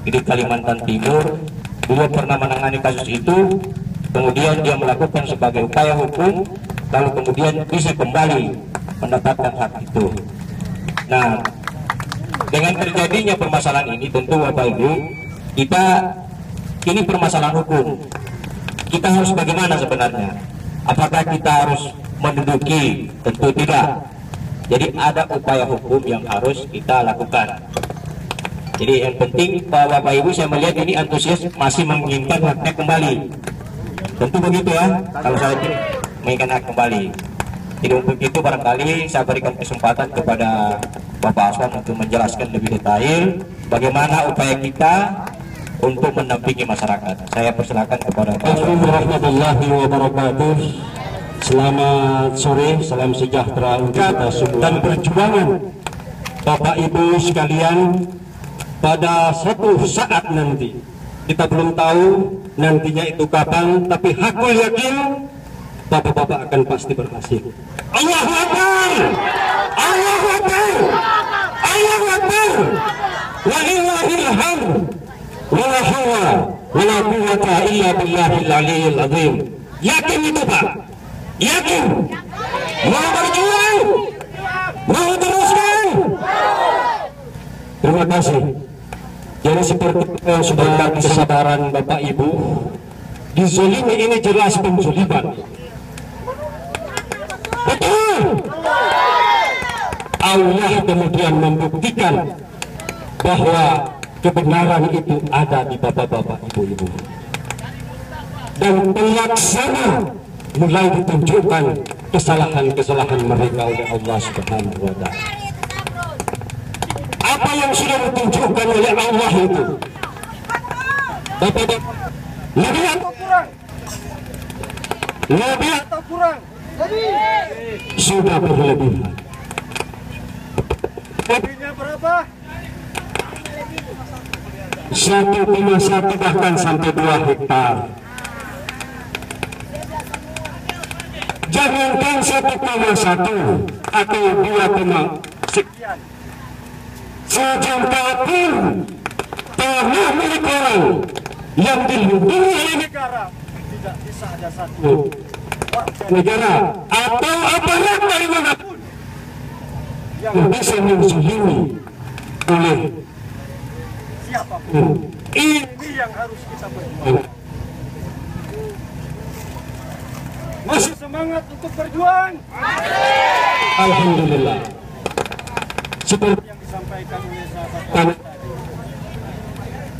di Kalimantan Timur. Beliau pernah menangani kasus itu, kemudian dia melakukan sebagai upaya hukum, lalu kemudian bisa kembali mendapatkan hak itu. Nah, dengan terjadinya permasalahan ini, tentu Bapak Ibu, ini permasalahan hukum. Kita harus bagaimana sebenarnya? Apakah kita harus menduduki? Tentu tidak. Jadi ada upaya hukum yang harus kita lakukan. Jadi yang penting Bapak Ibu, saya melihat ini antusias masih menginginkan haknya kembali. Tentu begitu ya, kalau saya menginginkan hak kembali. Jadi untuk itu barangkali saya berikan kesempatan kepada Bapak Aswan untuk menjelaskan lebih detail bagaimana upaya kita untuk mendampingi masyarakat. Saya persilakan kepada Bapak. Assalamualaikum warahmatullahi wabarakatuh. Selamat sore, salam sejahtera untuk kita semua dan perjuangan Bapak Ibu sekalian. Pada suatu saat nanti, kita belum tahu nantinya itu kapan, tapi hakul yakin Bapak-bapak akan pasti berhasil. Allahu Akbar, Allahu Akbar, Allahu Akbar, walillahil hamd, wala hawla wala quwwata illa billahil aliyyil azim. Yakin itu Pak? Yakin? Mau berjuang? Mau teruskan? Terima kasih. Jadi seperti sudah kesadaran Bapak Ibu, dizolimi ini jelas penzuliman. Betul. Allah kemudian membuktikan bahwa kebenaran itu ada di bapak-bapak, ibu-ibu. Dan pelaksana mulai ditunjukkan kesalahan-kesalahan mereka oleh Allah Subhanahu wa Ta'ala. Apa yang sudah ditunjukkan oleh Allah itu, bapak-bapak, lebih atau kurang? Lebih atau kurang? Sudah berlebihan. Lebihnya berapa? 1,1 bahkan sampai 2 hektar. Jangankan 1,1 atau 2, sekian. Sejuta pun tanah milik orang yang dilindungi oleh negara tidak bisa ada satu negara atau aparat dari manapun yang bisa menzalimi oleh siapapun. Ini yang harus kita perjuangkan. Masih semangat untuk berjuang? Alhamdulillah. Seperti yang disampaikan oleh sahabat tadi,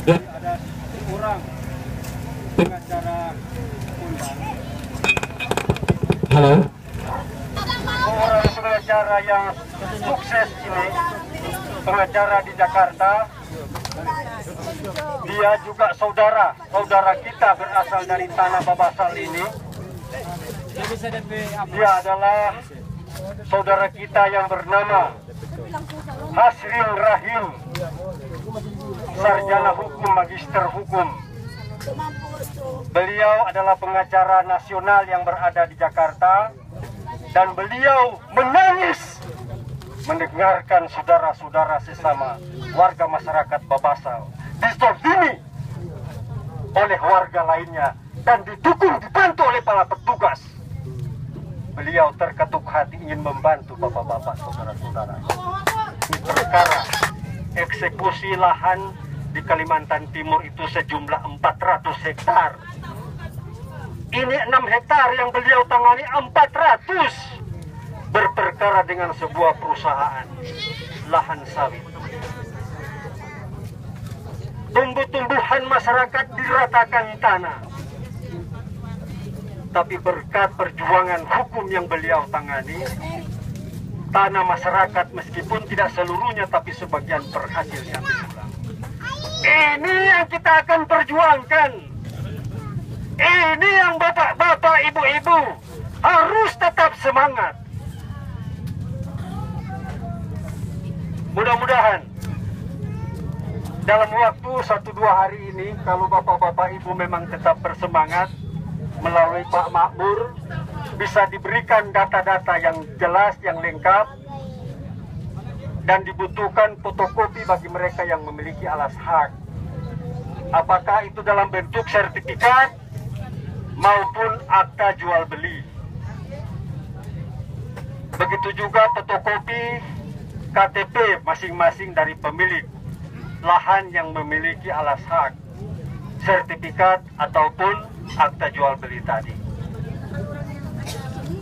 ada orang pengacara undang. Halo. Orang pengacara yang sukses ini, pengacara di Jakarta, dia juga saudara kita berasal dari tanah Babasal ini. Dia adalah saudara kita yang bernama Hasril Rahim, sarjana hukum, magister hukum. Beliau adalah pengacara nasional yang berada di Jakarta, dan beliau menangis mendengarkan saudara-saudara sesama warga masyarakat Babasal dizalimi oleh warga lainnya dan didukung, dibantu oleh para petugas. Beliau terketuk hati ingin membantu bapak-bapak, saudara-saudara. Ini perkara eksekusi lahan di Kalimantan Timur itu sejumlah 400 hektar. Ini 6 hektar yang beliau tangani 400. Berperkara dengan sebuah perusahaan lahan sawit. Tumbuh-tumbuhan masyarakat diratakan tanah. Tapi berkat perjuangan hukum yang beliau tangani, tanah masyarakat meskipun tidak seluruhnya tapi sebagian berhasil diambil pulang. Ini yang kita akan perjuangkan. Ini yang bapak-bapak, ibu-ibu harus tetap semangat. Mudah-mudahan dalam waktu 1-2 hari ini, kalau bapak-bapak ibu memang tetap bersemangat, melalui Pak Makmur bisa diberikan data-data yang jelas, yang lengkap, dan dibutuhkan fotokopi bagi mereka yang memiliki alas hak. apakah itu dalam bentuk sertifikat maupun akta jual beli. Begitu juga fotokopi KTP masing-masing dari pemilik lahan yang memiliki alas hak, sertifikat ataupun akta jual beli tadi.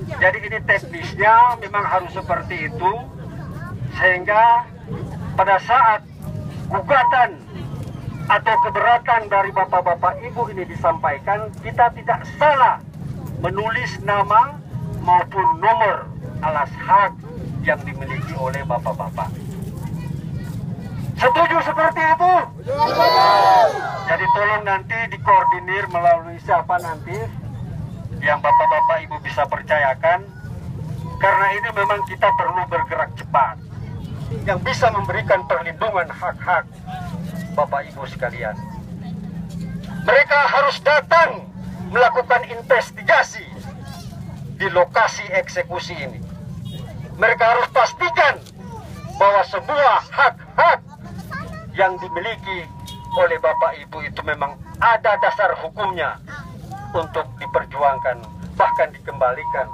Jadi ini teknisnya memang harus seperti itu, sehingga pada saat gugatan atau keberatan dari bapak-bapak ibu ini disampaikan, kita tidak salah menulis nama maupun nomor alas hak yang dimiliki oleh bapak-bapak. Setuju seperti itu? Jadi tolong nanti dikoordinir melalui siapa nanti yang bapak-bapak ibu bisa percayakan, karena ini memang kita perlu bergerak cepat yang bisa memberikan perlindungan hak-hak bapak ibu sekalian. Mereka harus datang melakukan investigasi di lokasi eksekusi ini. Mereka harus pastikan bahwa semua hak-hak yang dimiliki oleh bapak ibu itu memang ada dasar hukumnya untuk diperjuangkan, bahkan dikembalikan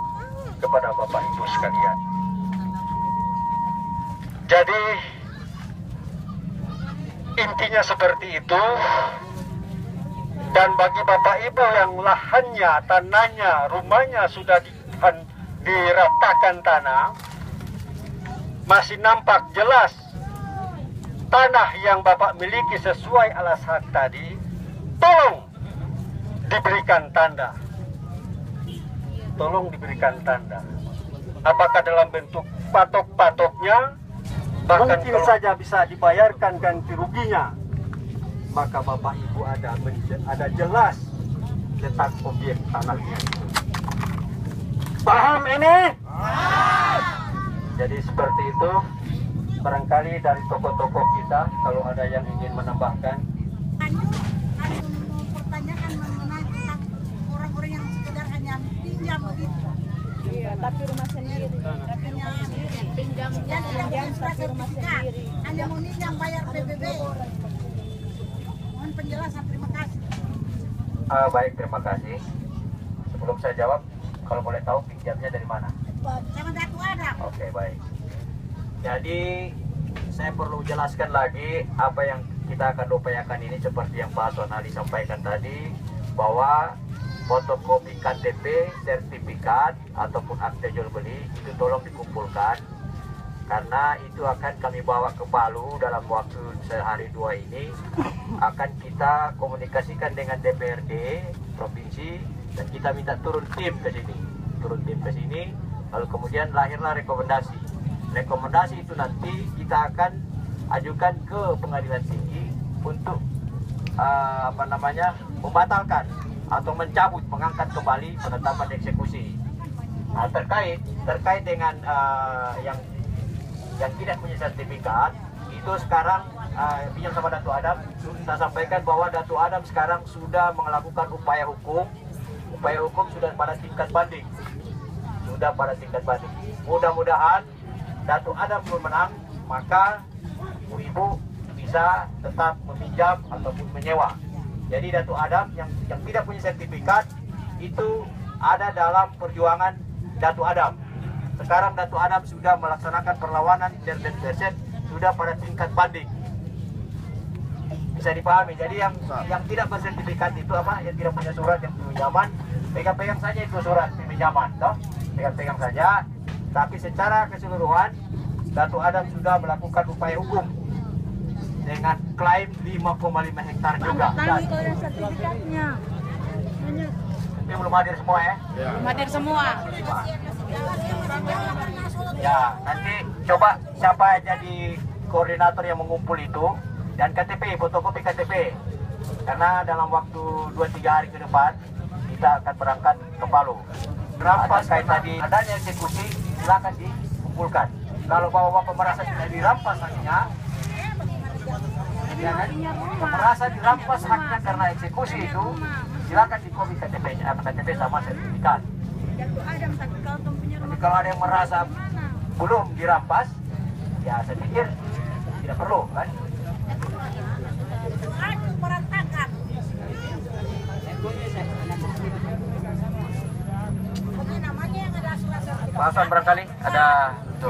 kepada bapak ibu sekalian. Jadi intinya seperti itu. Dan bagi bapak ibu yang lahannya, tanahnya, rumahnya sudah diratakan tanah, masih nampak jelas tanah yang bapak miliki sesuai alas hak tadi, tolong diberikan tanda. Tolong diberikan tanda. Apakah dalam bentuk patok-patoknya, bahkan mungkin saja bisa dibayarkan ganti ruginya, maka bapak ibu ada jelas letak objek tanahnya. Paham ini? Jadi seperti itu. Barangkali dari tokoh-tokoh kita, kalau ada yang ingin menambahkan. Ada mempertanyakan mengenai orang-orang yang sekedar hanya pinjam begitu. Iya, tapi rumah sendiri. Pinjam tapi rumah sendiri. Hanya mau pinjam bayar PBB. Mohon penjelasan, terima kasih. Baik, terima kasih. Sebelum saya jawab, kalau boleh tahu pinjamnya dari mana? Sama Datu Adam. Oke, baik. Jadi saya perlu jelaskan lagi apa yang kita akan upayakan ini, seperti yang Pak Sonali sampaikan tadi, bahwa fotokopi KTP, sertifikat ataupun akta jual beli itu tolong dikumpulkan, karena itu akan kami bawa ke Palu dalam waktu sehari dua ini. Akan kita komunikasikan dengan DPRD provinsi dan kita minta turun tim ke sini, lalu kemudian lahirlah rekomendasi. Rekomendasi itu nanti kita akan ajukan ke pengadilan tinggi untuk membatalkan atau mencabut, mengangkat kembali penetapan eksekusi. Nah, terkait dengan yang tidak punya sertifikat itu sekarang pinjam sama Datu Adam, saya sampaikan bahwa Datu Adam sekarang sudah melakukan upaya hukum sudah pada tingkat banding, mudah-mudahan Datu Adam belum menang, maka ibu bisa tetap meminjam ataupun menyewa. Jadi Datu Adam yang tidak punya sertifikat itu ada dalam perjuangan Datu Adam. Sekarang Datu Adam sudah melaksanakan perlawanan dan sudah pada tingkat banding. Bisa dipahami. Jadi yang tidak bersertifikat itu apa? Yang tidak punya surat yang pinjaman, pegang-pegang saja itu surat pinjaman, toh? Pegang-pegang saja. Tapi secara keseluruhan Datu Adam sudah melakukan upaya hukum dengan klaim 5,5 hektar juga. Tadi kalau yang sertifikatnya. Ini belum hadir semua ya? Belum hadir semua. Ya, nanti coba siapa jadi koordinator yang mengumpul itu, dan KTP, fotokopi KTP. Karena dalam waktu 2-3 hari ke depan kita akan berangkat ke Palu. Rampas kayak tadi adanya eksekusi, silakan dikumpulkan. Kalau bapak-bapak merasa tidak dirampas haknya, ya kan? Merasa dirampas haknya karena eksekusi itu, silakan dikopi KTP-nya, KTP sama sertifikat. Tapi kalau ada yang merasa belum dirampas, ya saya pikir tidak perlu, kan? Aku berantakan. Pak Hasan barangkali ada tuh.